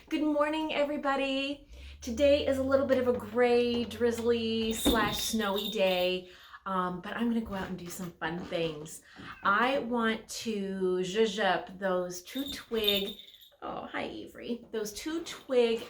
Good morning, everybody. Today is a little bit of a gray, drizzly / snowy day, but I'm gonna go out and do some fun things. I want to zhuzh up those oh, hi Avery, those two twig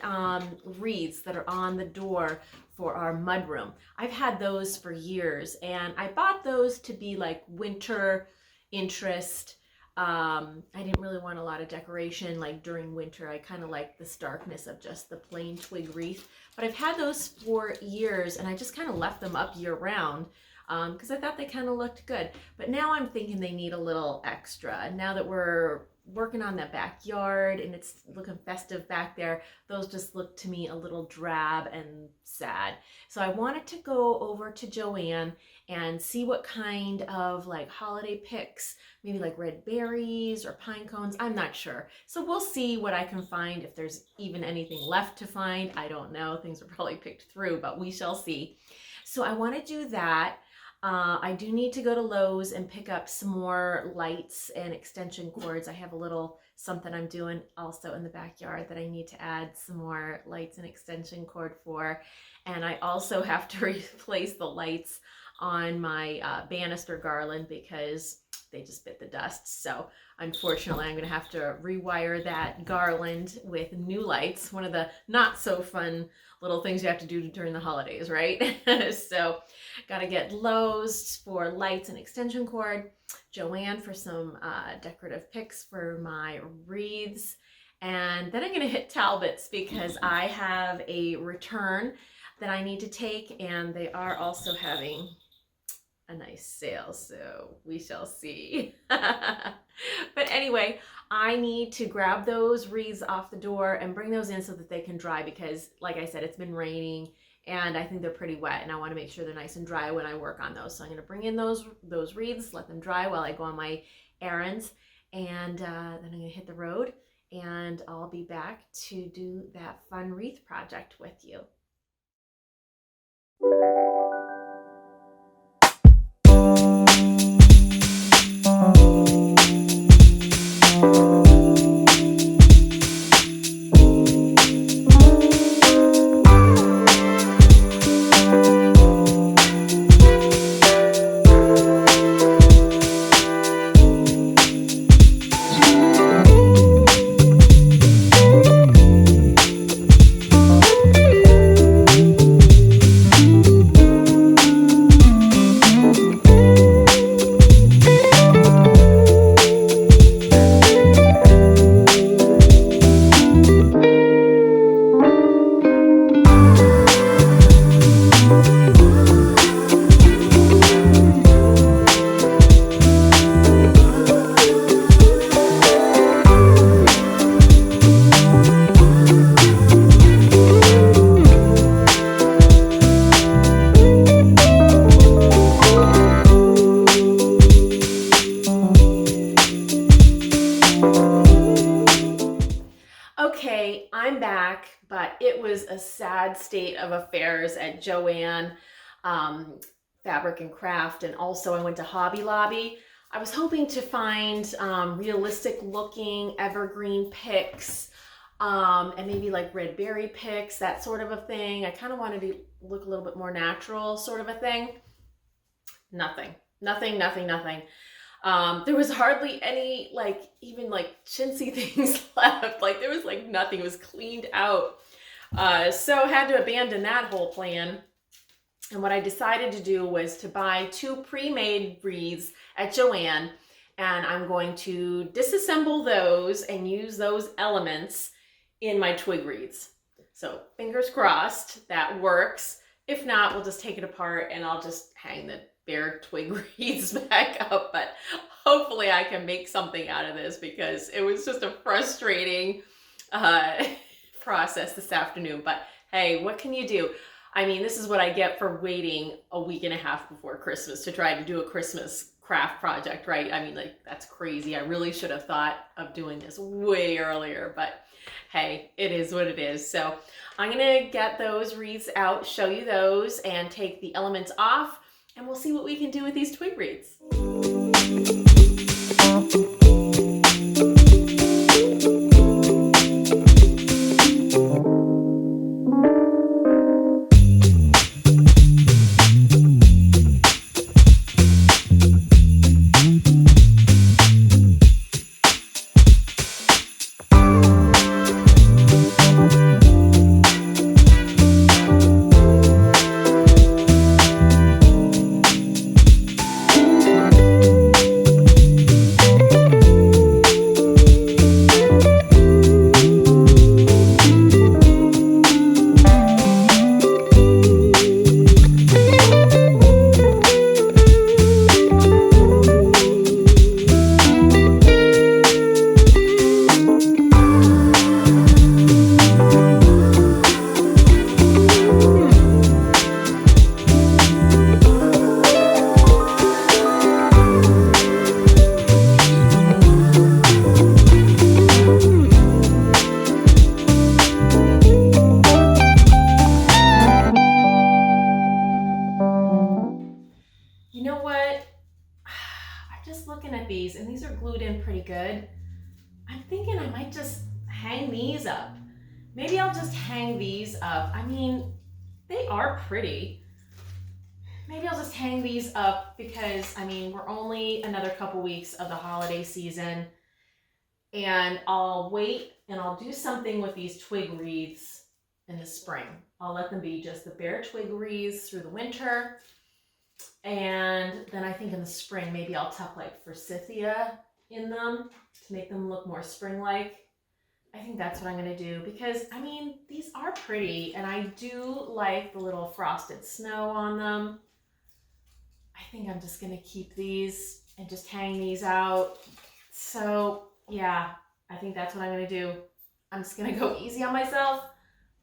wreaths that are on the door for our mudroom. I've had those for years, and I bought those to be like winter interest. I didn't really want a lot of decoration like during winter. I kind of like the starkness of just the plain twig wreath. But I've had those for years, and I just kind of left them up year round because I thought they kind of looked good. But now I'm thinking they need a little extra. Now that we're working on that backyard and it's looking festive back there, those just look to me a little drab and sad. So I wanted to go over to Joann and see what kind of like holiday picks, maybe like red berries or pine cones. I'm not sure. So we'll see what I can find, if there's even anything left to find. I don't know. Things are probably picked through, but we shall see. So I want to do that. I do need to go to Lowe's and pick up some more lights and extension cords. I have a little something I'm doing also in the backyard that I need to add some more lights and extension cord for. And I also have to replace the lights on my banister garland because they just bit the dust. So unfortunately, I'm going to have to rewire that garland with new lights. One of the not so fun little things you have to do during the holidays, right? So got to get Lowe's for lights and extension cord, Joann for some decorative picks for my wreaths, and then I'm going to hit Talbot's because I have a return that I need to take, and they are also having a nice sale, so we shall see. But anyway, I need to grab those wreaths off the door and bring those in so that they can dry because, like I said, it's been raining and I think they're pretty wet, and I want to make sure they're nice and dry when I work on those. So I'm going to bring in those wreaths, let them dry while I go on my errands, and then I'm going to hit the road, and I'll be back to do that fun wreath project with you. Okay, I'm back, but it was a sad state of affairs at Joann Fabric and Craft, and also I went to Hobby Lobby. I was hoping to find realistic looking evergreen picks and maybe like red berry picks, that sort of a thing. I kind of wanted to look a little bit more natural sort of a thing. Nothing. There was hardly any even chintzy things left. Like there was nothing. It was cleaned out. So I had to abandon that whole plan. And what I decided to do was to buy 2 pre-made wreaths at Joann, and I'm going to disassemble those and use those elements in my twig wreaths. So fingers crossed that works. If not, we'll just take it apart and I'll just hang the bare twig wreaths back up. But hopefully I can make something out of this because it was just a frustrating process this afternoon. But hey, what can you do? I mean, this is what I get for waiting a week and a half before Christmas to try to do a Christmas craft project, right? I mean, that's crazy. I really should have thought of doing this way earlier, but hey, it is what it is. So I'm gonna get those wreaths out, show you those, and take the elements off, and we'll see what we can do with these twig wreaths. know what? I'm just looking at these, and these are glued in pretty good. I'm thinking I might just hang these up. Maybe I'll just hang these up. I mean, they are pretty. Maybe I'll just hang these up because, I mean, we're only another couple weeks of the holiday season, and I'll wait and I'll do something with these twig wreaths in the spring. I'll let them be just the bare twig wreaths through the winter, and then I think in the spring maybe I'll tuck like forsythia in them to make them look more spring-like. I think that's what I'm going to do because, I mean, these are pretty, and I do like the little frosted snow on them. I think I'm just going to keep these and just hang these out. So yeah, I think that's what I'm going to do. I'm just going to go easy on myself.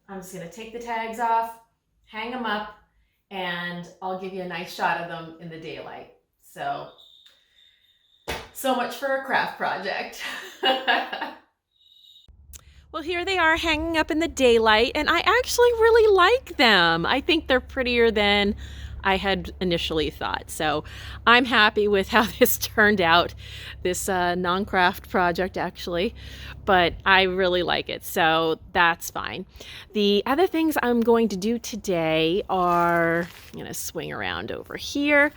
I'm just going to take the tags off, hang them up, and I'll give you a nice shot of them in the daylight. So much for a craft project. Well, here they are hanging up in the daylight, and I actually really like them. I think they're prettier than I had initially thought. So I'm happy with how this turned out, this non-craft project actually, but I really like it. So that's fine. The other things I'm going to do today are, I'm going to swing around over here.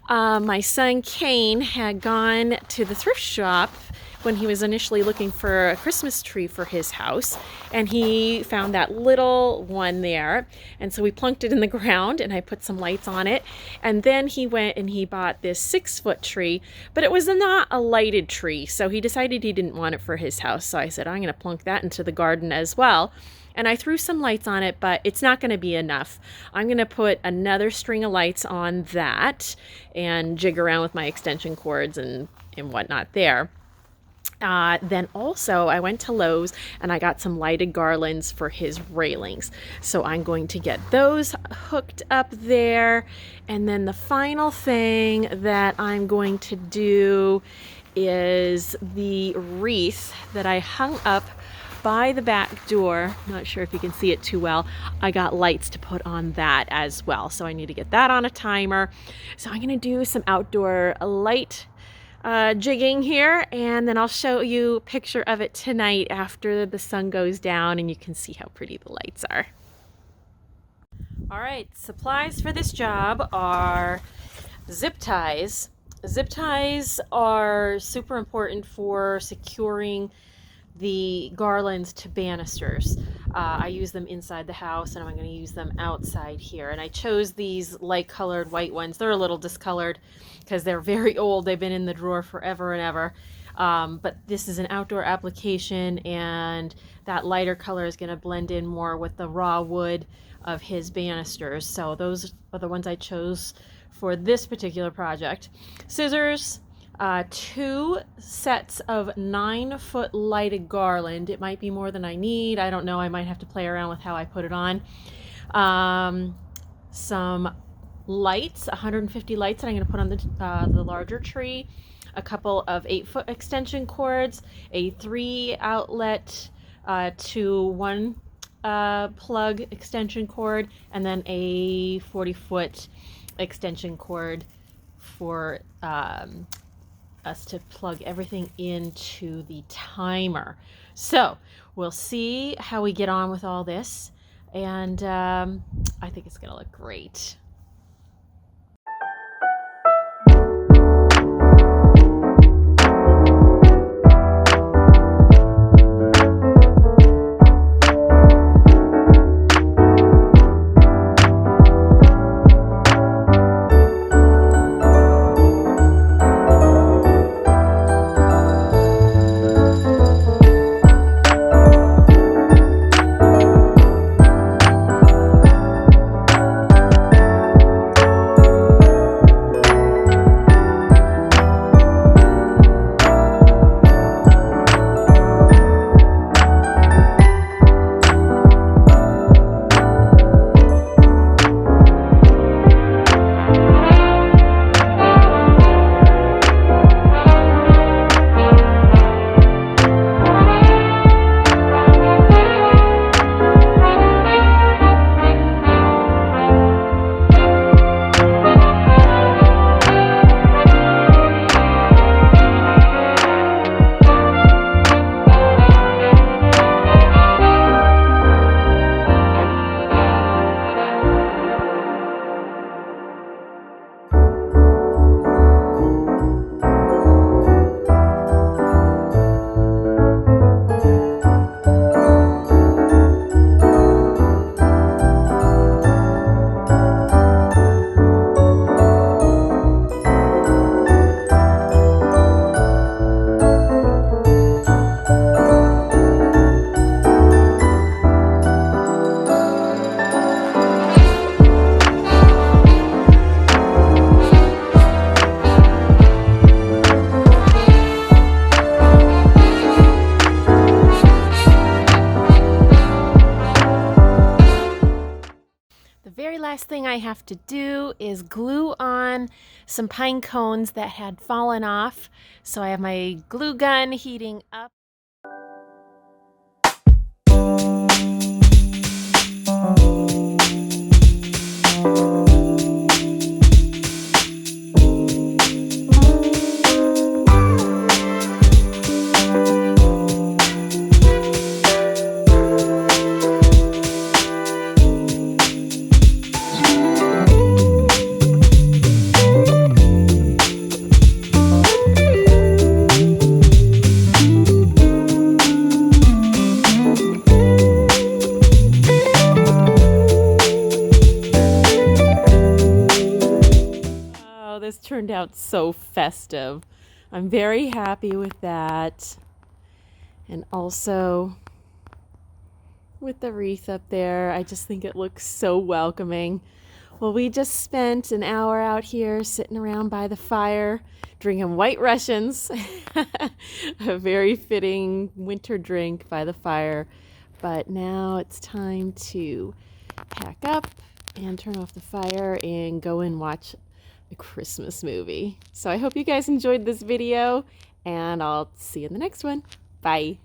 My son Kane had gone to the thrift shop when he was initially looking for a Christmas tree for his house, and he found that little one there, and so we plunked it in the ground and I put some lights on it, and then he went and he bought this 6-foot tree, but it was not a lighted tree, so he decided he didn't want it for his house. So I said, I'm going to plunk that into the garden as well. And I threw some lights on it, but it's not going to be enough. I'm going to put another string of lights on that and jig around with my extension cords and whatnot there. Then also I went to Lowe's and I got some lighted garlands for his railings. So I'm going to get those hooked up there. And then the final thing that I'm going to do is the wreath that I hung up by the back door. Not sure if you can see it too well. I got lights to put on that as well. So I need to get that on a timer. So I'm going to do some outdoor light jigging here, and then I'll show you a picture of it tonight after the sun goes down and you can see how pretty the lights are. All right, supplies for this job are zip ties. Zip ties are super important for securing the garlands to banisters. I use them inside the house, and I'm going to use them outside here. And I chose these light colored white ones. They're a little discolored because they're very old. They've been in the drawer forever and ever. But this is an outdoor application, and that lighter color is going to blend in more with the raw wood of his banisters. So those are the ones I chose for this particular project. Scissors, 2 sets of 9-foot lighted garland. It might be more than I need. I don't know. I might have to play around with how I put it on. Some lights, 150 lights that I'm going to put on the larger tree. A couple of 8-foot extension cords, a 3-outlet to 1 plug extension cord, and then a 40-foot extension cord for us to plug everything into the timer. So we'll see how we get on with all this, and I think it's gonna look great. I have to do is glue on some pine cones that had fallen off. So I have my glue gun heating up. This turned out so festive. I'm very happy with that. And also with the wreath up there, I just think it looks so welcoming. Well, we just spent an hour out here sitting around by the fire, drinking White Russians, a very fitting winter drink by the fire. But now it's time to pack up and turn off the fire and go and watch a Christmas movie. So I hope you guys enjoyed this video, and I'll see you in the next one. Bye.